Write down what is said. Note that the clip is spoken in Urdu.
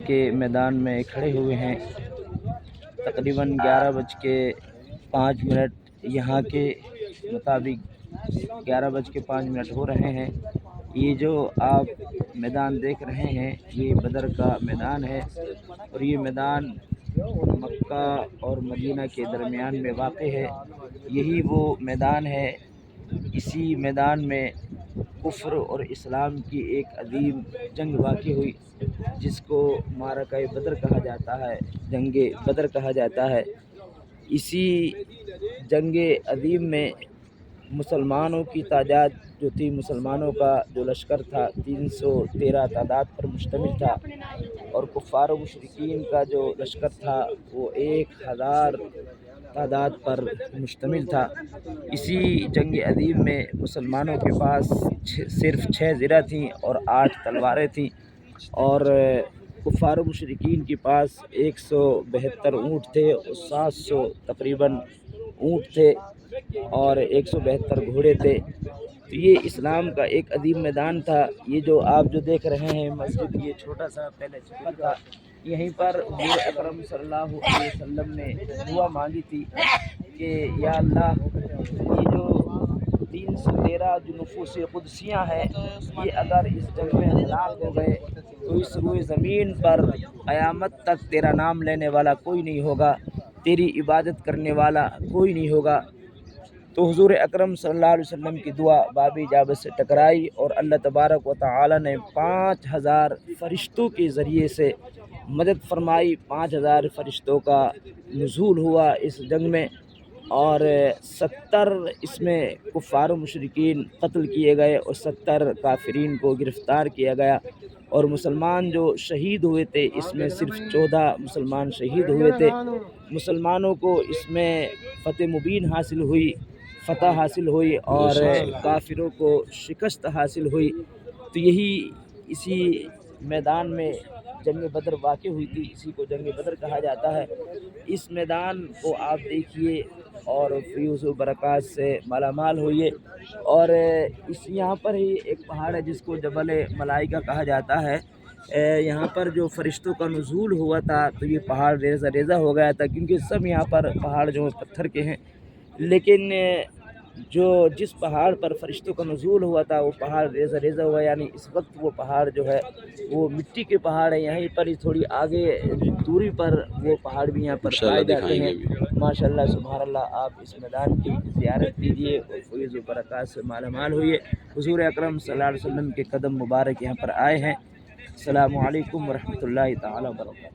کے میدان میں کھڑے ہوئے ہیں۔ تقریباً 11:05 یہاں کے مطابق 11:05 ہو رہے ہیں۔ یہ جو آپ میدان دیکھ رہے ہیں یہ بدر کا میدان ہے، اور یہ میدان مکہ اور مدینہ کے درمیان میں واقع ہے۔ یہی وہ میدان ہے، اسی میدان میں کفر اور اسلام کی ایک عظیم جنگ واقع ہوئی، جس کو معرکہ بدر کہا جاتا ہے، جنگ بدر کہا جاتا ہے۔ اسی جنگ عظیم میں مسلمانوں کی تعداد جو تھی، مسلمانوں کا جو لشکر تھا 313 تعداد پر مشتمل تھا، اور کفار و مشرکین کا جو لشکر تھا وہ 1000 تعداد پر مشتمل تھا۔ اسی جنگ عظیم میں مسلمانوں کے پاس صرف 6 زرہ تھیں اور 8 تلواریں تھیں، اور کفار و مشرکین کے پاس 172 اونٹ تھے اور 700 تقریباً اونٹ تھے اور 172 گھوڑے تھے۔ تو یہ اسلام کا ایک عظیم میدان تھا۔ یہ جو آپ جو دیکھ رہے ہیں مسجد، یہ چھوٹا سا پہلے چھپر تھا، یہیں پر حضور اکرم صلی اللہ علیہ وسلم نے دعا مانگی تھی کہ یا اللہ، یہ جو 313 جو نفوس قدسیاں ہیں، یہ اگر اس جنگ میں ہلاک ہو گئے تو اس روئے زمین پر قیامت تک تیرا نام لینے والا کوئی نہیں ہوگا، تیری عبادت کرنے والا کوئی نہیں ہوگا۔ تو حضور اکرم صلی اللہ علیہ وسلم کی دعا باب اجابت سے ٹکرائی، اور اللہ تبارک و تعالی نے 5000 فرشتوں کے ذریعے سے مدد فرمائی۔ 5000 فرشتوں کا نزول ہوا اس جنگ میں، اور 70 اس میں کفار و مشرکین قتل کیے گئے اور 70 کافرین کو گرفتار کیا گیا، اور مسلمان جو شہید ہوئے تھے اس میں صرف 14 مسلمان شہید ہوئے تھے۔ مسلمانوں کو اس میں فتح مبین حاصل ہوئی، فتح حاصل ہوئی، اور کافروں کو شکست حاصل ہوئی۔ تو یہی اسی میدان میں جنگ بدر واقع ہوئی تھی، اسی کو جنگ بدر کہا جاتا ہے۔ اس میدان کو آپ دیکھیے اور فیوز و برکات سے مالا مال ہوئیے۔ اور یہاں پر ہی ایک پہاڑ ہے جس کو جبل ملائکہ کہا جاتا ہے۔ یہاں پر جو فرشتوں کا نزول ہوا تھا تو یہ پہاڑ ریزہ ریزہ ہو گیا تھا، کیونکہ سب یہاں پر پہاڑ جو پتھر کے ہیں، لیکن جس پہاڑ پر فرشتوں کا نزول ہوا تھا وہ پہاڑ ریزہ ریزہ ہوا، یعنی اس وقت وہ پہاڑ جو ہے وہ مٹی کے پہاڑ ہیں۔ یہیں پر ہی تھوڑی آگے دوری پر وہ پہاڑ بھی یہاں پر پائے جاتے ہیں۔ ماشاءاللہ سبحان اللہ، آپ اس میدان کی زیارت کیجیے اور فیض و برکات سے مالا مال ہوئیے۔ حضور اکرم صلی اللہ علیہ وسلم کے قدم مبارک یہاں پر آئے ہیں۔ السلام علیکم ورحمۃ اللہ تعالی وبرکاتہ۔